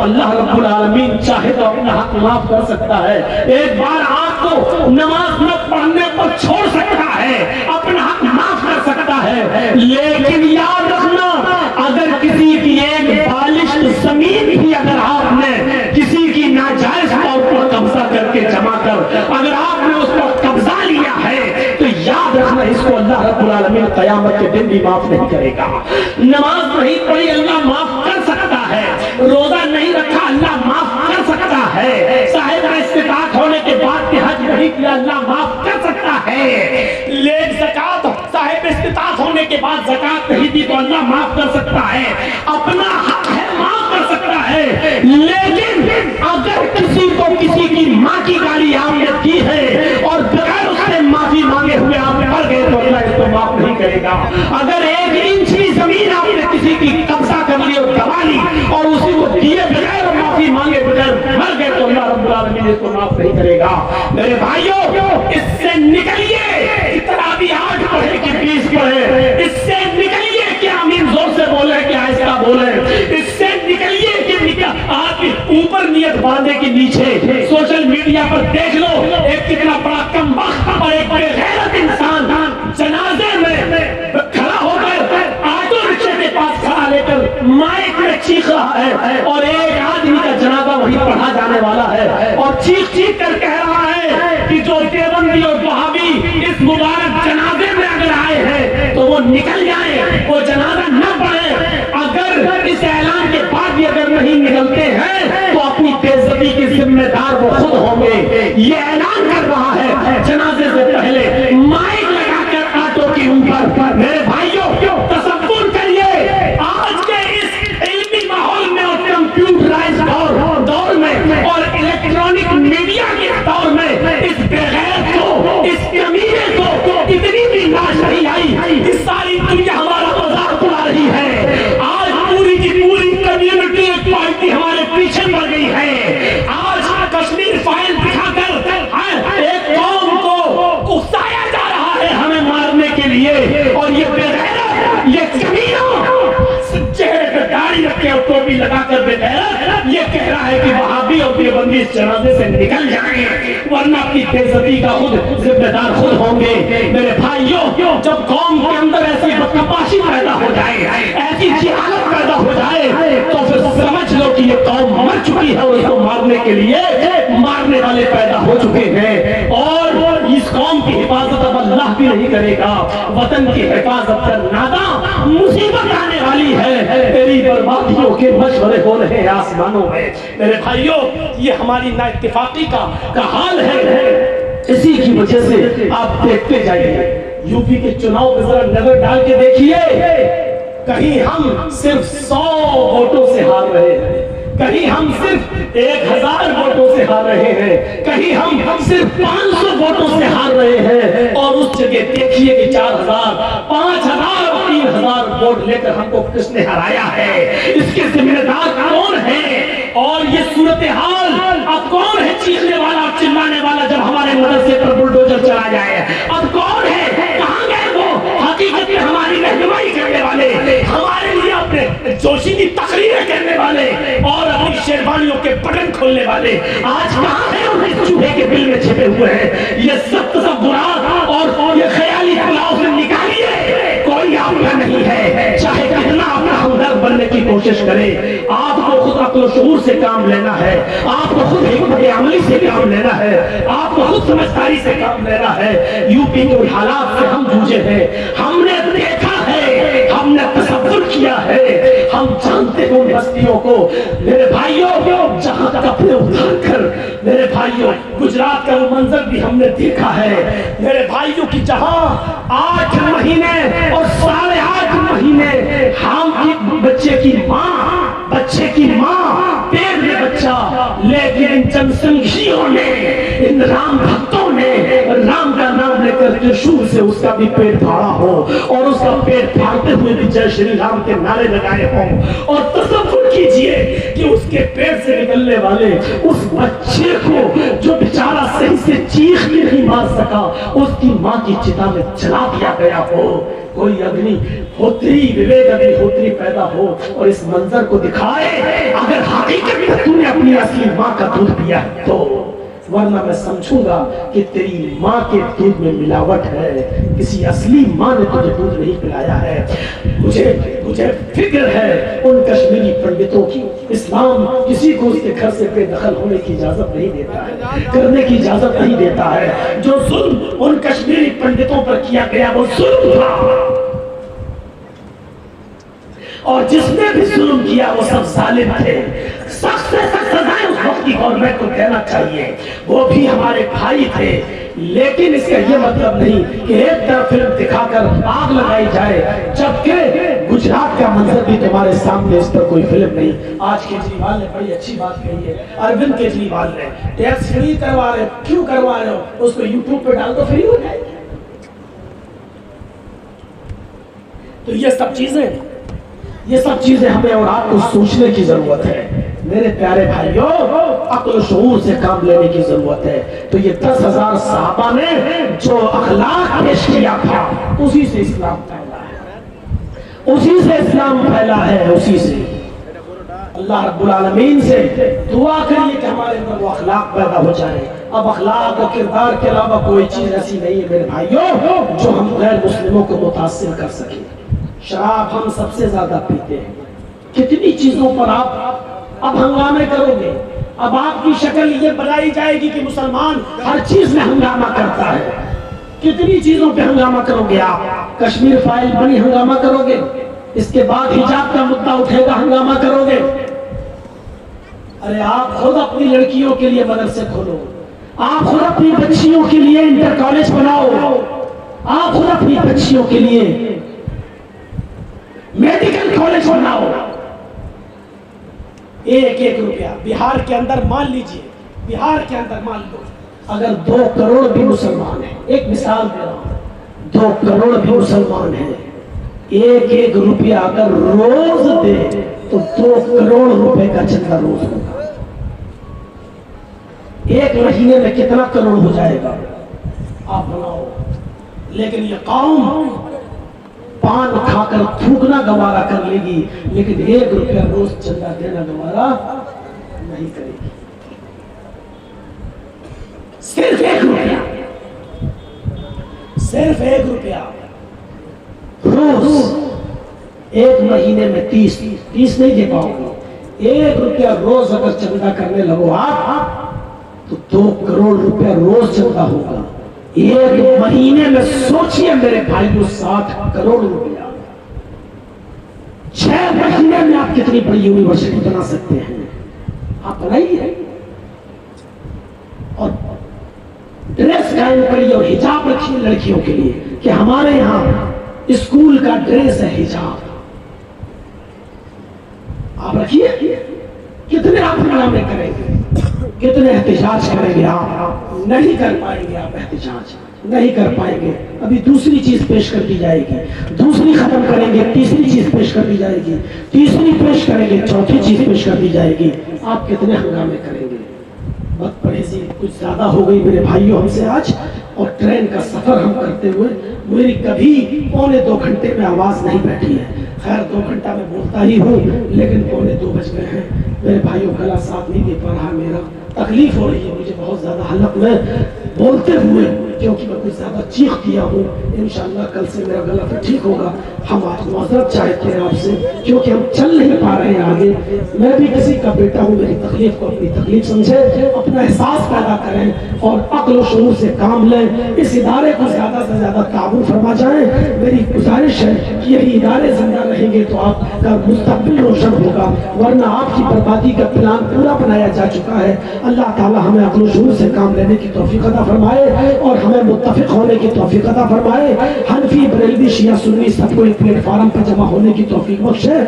اللہ رب العالمین چاہے تو اپنا حق معاف کر سکتا ہے. ایک بار آپ کو نماز نہ پڑھنے پر چھوڑ سکتا ہے, اپنا حق معاف کر سکتا ہے, لیکن یاد رکھنا اگر کسی کی ایک بالشت زمین بھی اگر آپ نے کسی کی ناجائز طور پر قبضہ کر کے جمع کر اگر آپ نے اس پر قبضہ لیا ہے تو یاد رکھنا اس کو اللہ رب العالمین قیامت کے دن بھی معاف نہیں کرے گا. نماز نہیں پڑھی اللہ معاف کر سکتا ہے, روزہ نہیں رکھا اللہ معاف کر سکتا ہے, صاحب استطاعت ہونے کے بعد کہ حج نہیں کیا اللہ معاف کر سکتا ہے, لیکن زکات صاحب استطاعت ہونے کے بعد زکات نہیں دی تو اللہ معاف کر سکتا ہے, اپنا حق ہے معاف کر سکتا ہے. لیکن اگر کسی کو کسی کی ماں کی گالی آپ نے دی ہے اور بغیر اس سے معافی مانگے ہوئے آپ مر گئے تو اللہ اس کو معاف نہیں کرے گا. اگر 1 انچ بھی زمین آپ نے کسی کی قبضہ کر لی اور دبا لی اور اسی کو دیے بغیر معافی مانگے بغیر مر گئے تو اللہ رب العالمین اس کو معاف نہیں کرے گا. میرے بھائیوں اس سے نکلیے, اتنا بھی 8 پڑھے کہ 20 پڑھے, اس سے نکلیے کہ آمین زور سے بولے کہ آہستہ بولے, اس سے نکلیے کہ آپ اوپر نیت باندھے کے نیچے سوشل میڈیا پر دیکھ لو ایک کتنا بڑا کم بخت اور ایک بڑے غیرت انسان جنازے میں کھڑا ہو کر آٹو رکشے کے پاس کھڑا لے کر مائک میں چیخ رہا ہے اور ایک آدمی کا جنازہ وہی پڑھا جانے والا ہے اور چیخ چیخ کر کہہ رہا ہے کہ جو دیوبندی اور وہابی اس مبارک جنازے میں اگر آئے ہیں تو وہ نکل جائیں, وہ جنازہ نہ پڑھیں. اگر اس اعلان کے بعد بھی اگر نہیں نکلتے ہیں تو اپنی بے عزتی کے ذمہ دار وہ خود ہوں گے. یہ اعلان کر رہا ہے جنازے سے پہلے مائک لگا کر آٹو کے اوپر. میرے بھائیوں تصور کریے آج کے اس علمی ماحول میں اور کمپیوٹرائز دور میں اور الیکٹرانک میڈیا کے دور میں اس بغیرت کو, اس کمینے کو اتنی بھی لاش نہیں آئی کہ ساری دنیا ہمارا مذاق اڑا رہی ہے. آج پوری کی پوری کمیونٹی ایک پارٹی ہمارے پیچھے پڑ گئی ہے. آج کشمیر فائل دکھا کر ایک قوم کو اکسایا جا رہا ہے ہمیں مارنے کے لیے, اور یہ بغیرت, یہ کمینہ چہرے پہ داڑھی رکھے اور ٹوپی لگا کر بغیرت یہ کہہ رہا ہے کہ وہابی اور دیوبندی اس جنازے سے نکل جائیں ورنہ اپنی بے عزتی کا خود ذمہ دار خود ہوں گے. میرے بھائیوں جب قوم کے اندر ایسی بدکپاشی پیدا ہو جائے, ایسی جہالت پیدا ہو جائے تو پھر سمجھ لو کہ یہ قوم مر چکی ہے اور اس کو مارنے کے لیے مارنے والے پیدا ہو چکے ہیں. اور اس قوم کی حفاظت اب اللہ بھی نہیں کرے گا, وطن کی حفاظت کرنا مصیبت آنے والی ہے. تیری بربادیوں کے مشورے ہو رہے ہیں آسمانوں میں. میرے بھائیوں یہ ہماری نا اتفاقی کا حال ہے. اسی کی وجہ سے آپ دیکھتے جائیے یو پی کے چناؤ میں ذرا نظر ڈال کے دیکھیے, کہیں ہم صرف 100 ووٹوں سے ہار رہے ہیں, کہیں ہم صرف 1000 ووٹوں سے ہار رہے ہیں, کہیں ہم صرف 500 ووٹوں سے ہار رہے ہیں, اور اس جگہ دیکھیے کہ 4000 5000 3000 ووٹ لے کر ہم کو کس نے ہرایا ہے, اس کے ذمہ دار کون ہے. اور یہ صورتحال اب کون ہے چیخنے والا اور چلانے والا جب ہمارے مدرسے پر بلڈوزر چلا جائے, اب کون ہے, کہاں گئے وہ حقیقت میں ہماری رہنمائی کرنے والے, ہمارے لیے اپنے جوشی کی تقریریں کرنے والے اور اپنی شیروانیوں کے بٹن کھولنے والے, آج کہاں ہیں؟ انہیں چوہے کے بل میں چھپے ہوئے ہیں. یہ سب تصورات اور یہ خیالی پلاؤ سے نکالیے, کوئی آپ کا نہیں ہے, چاہے کتنا اپنا ہمدرد بننے کی کوشش کرے. آپ کو خود عقل و شعور سے کام لینا ہے, آپ کو خود حکمت عملی سے کام لینا ہے, آپ کو خود سمجھداری سے کام لینا ہے. یو پی کے حالات سے ہم جوجے ہیں, ہم نے دیکھا ہے, ہم نے تصور کیا ہے, ہم جانتے ہیں ان بستیوں کو. میرے بھائیوں جہاں کپڑے اتار کر, میرے بھائیوں گجرات کا وہ منظر بھی ہم نے دیکھا ہے. میرے بھائیوں کی جہاں 8 مہینے اور 8.5 مہینے ہم ایک بچے کی ماں پیٹ میں بچہ, لیکن ان جنسنگھیوں نے, ان رام بھکتوں نے رام کا نام لے کر ترشول سے اس کا بھی پیٹ پھاڑا ہو اور اس کا پیٹ پھاڑتے ہوئے بھی جے شری رام کے نعرے لگائے ہوں. اور تصور کیجئے کہ اس کے پیٹ سے نکلنے والے اس بچے کو جو بیچارہ صحیح سے چیخ بھی نہیں مار سکا اس کی ماں کی چتا میں جلا دیا گیا ہو. کوئی اگنی ہوتری وویک اگنی ہوتری پیدا ہو اور اس منظر کو دکھائے اگر حقیقت میں تو نے اپنی اصلی ماں کا دودھ پیا ہے تو، ورنہ میں سمجھوں گا کہ تیری ماں کے دودھ میں ملاوٹ ہے، کسی اصلی ماں نے تجھے دودھ نہیں پلایا ہے. مجھے فکر ہے ان کشمیری پنڈتوں کی. اسلام کسی کو اس کے گھر سے بے دخل ہونے کی اجازت نہیں دیتا ہے، کرنے کی اجازت نہیں دیتا ہے. جو ظلم ان کشمیری پنڈتوں پر کیا گیا وہ ظلم تھا، اور جس نے بھی ظلم کیا وہ سب ظالم تھے. سخت سے سخت سزائیں اس وقت کی گورنمنٹ کو دینا چاہیے، وہ بھی ہمارے بھائی تھے. لیکن اس کا یہ مطلب نہیں کہ ایک طرف فلم دکھا کر آگ لگائی جائے جبکہ گجرات کا منظر بھی تمہارے سامنے، اس پر کوئی فلم نہیں. آج کیجریوال نے بڑی اچھی بات کہی ہے، اروند کیجریوال نے ٹیکس فری کروا رہے، کیوں کروا رہے ہو؟ اس کو یوٹیوب پہ ڈال دو فری ہو جائے گی. تو یہ سب چیزیں ہمیں اور آپ کو سوچنے کی ضرورت ہے. میرے پیارے بھائیوں، عقل و شعور سے کام لینے کی ضرورت ہے. تو یہ 10,000 صحابہ نے جو اخلاق پیش کیا تھا اسی سے اسلام پھیلا ہے، اسی سے اسلام پھیلا ہے، اسی سے. اللہ رب العالمین سے دعا کریے کہ ہمارے اندر وہ اخلاق پیدا ہو جائے. اب اخلاق و کردار کے علاوہ کوئی چیز ایسی نہیں ہے میرے بھائیوں جو ہم غیر مسلموں کو متاثر کر سکیں. شراب ہم سب سے زیادہ پیتے ہیں. کتنی چیزوں پر آپ اب ہنگامے کرو گے. اب آپ کی شکل یہ بنائی جائے گی کہ مسلمان ہر چیز میں ہنگامہ کرتا ہے. کتنی چیزوں پہ ہنگامہ کرو گے آپ؟ کشمیر فائل بنی ہنگامہ کرو گے، اس کے بعد حجاب کا مدعا اٹھے گا ہنگامہ کرو گے. ارے آپ خود اپنی لڑکیوں کے لیے مدرسے کھولو، آپ خود اپنی بچیوں کے لیے انٹر کالج بناؤ، آپ خود اپنی بچیوں کے لیے میڈیکل کالج بناؤ. ایک روپیہ بہار کے اندر مان لیجئے، بہار کے اندر مان لو اگر 2 کروڑ بھی مسلمان ہیں، ایک مثال دے رہا ہوں، 2 کروڑ بھی مسلمان ہیں، ایک روپیہ اگر روز دے تو 2 کروڑ روپے کا چندہ روز ہوگا. ایک مہینے میں کتنا کروڑ ہو جائے گا آپ بناؤ. لیکن یہ قوم پان کھا کر تھوکنا گوارا کر لے گی لیکن 1 روپیہ روز چندہ دینا گوارا نہیں کرے گی. صرف 1 روپیہ روز. ایک مہینے میں 30 نہیں دے پاؤ گے. 1 روپیہ روز اگر چندہ کرنے لگو آپ تو 2 کروڑ روپیہ روز چندہ ہوگا. ایک مہینے میں سوچئے میرے بھائیوں 60 کروڑ روپیہ. 6 مہینے میں آپ کتنی بڑی یونیورسٹی بنا سکتے ہیں؟ آپ بنائیے. اور ڈریس قائم کریے اور حجاب رکھیے لڑکیوں کے لیے کہ ہمارے یہاں اسکول کا ڈریس ہے حجاب. آپ رکھیے. کتنے آپ ہنگامے کریں گے، کتنے احتجاج کریں گے؟ آپ نہیں کر پائیں گے، آپ احتجاج نہیں کر پائیں گے. ابھی دوسری چیز پیش کر دی جائے گی، دوسری ختم کریں گے، تیسری چیز پیش کر دی جائے گی، تیسری پیش کریں گے، چوتھی چیز پیش کر دی جائے گی. آپ کتنے ہنگامے کریں گے؟ بد پرہیزی کچھ زیادہ ہو گئی میرے بھائیوں ہم سے آج. اور ٹرین کا سفر ہم کرتے ہوئے میری کبھی 1.25 گھنٹے میں آواز نہیں بیٹھی ہے. خیر 2 گھنٹہ میں بولتا ہی ہوں لیکن 1:45 بج گئے ہیں میرے بھائیوں. گلا ساتھ نہیں دے پا رہا، میرا تکلیف ہو رہی ہے مجھے بہت زیادہ حلق میں بولتے ہوئے کیونکہ میں کچھ زیادہ چیخ دیا ہوں. انشاءاللہ کل سے میرا گلا پھر ٹھیک ہوگا. ہم آج معذرت چاہتے ہیں آپ سے کیونکہ ہم چل نہیں پا رہے ہیں آگے. میں بھی کسی کا بیٹا ہوں، میری تکلیف کو اپنی تکلیف سمجھے، اپنا احساس پیدا کریں اور عقل و شعور سے کام لیں. اس ادارے کو زیادہ سے زیادہ تعاون فرما جائیں. میری گزارش ہے کہ یہی ادارے زندہ رہیں گے تو آپ کا مستقبل روشن ہوگا، ورنہ آپ کی بربادی کا پلان پورا بنایا جا چکا ہے. اللہ تعالی ہمیں عقل و شعور سے کام لینے کی توفیق عطا فرمائے اور ہمیں متفق ہونے کی توفیق عطا فرمائے. حنفی، بریلوی، شیعہ، سنی سب کو ایک پلیٹ فارم پر جمع ہونے کی توفیق بخشے.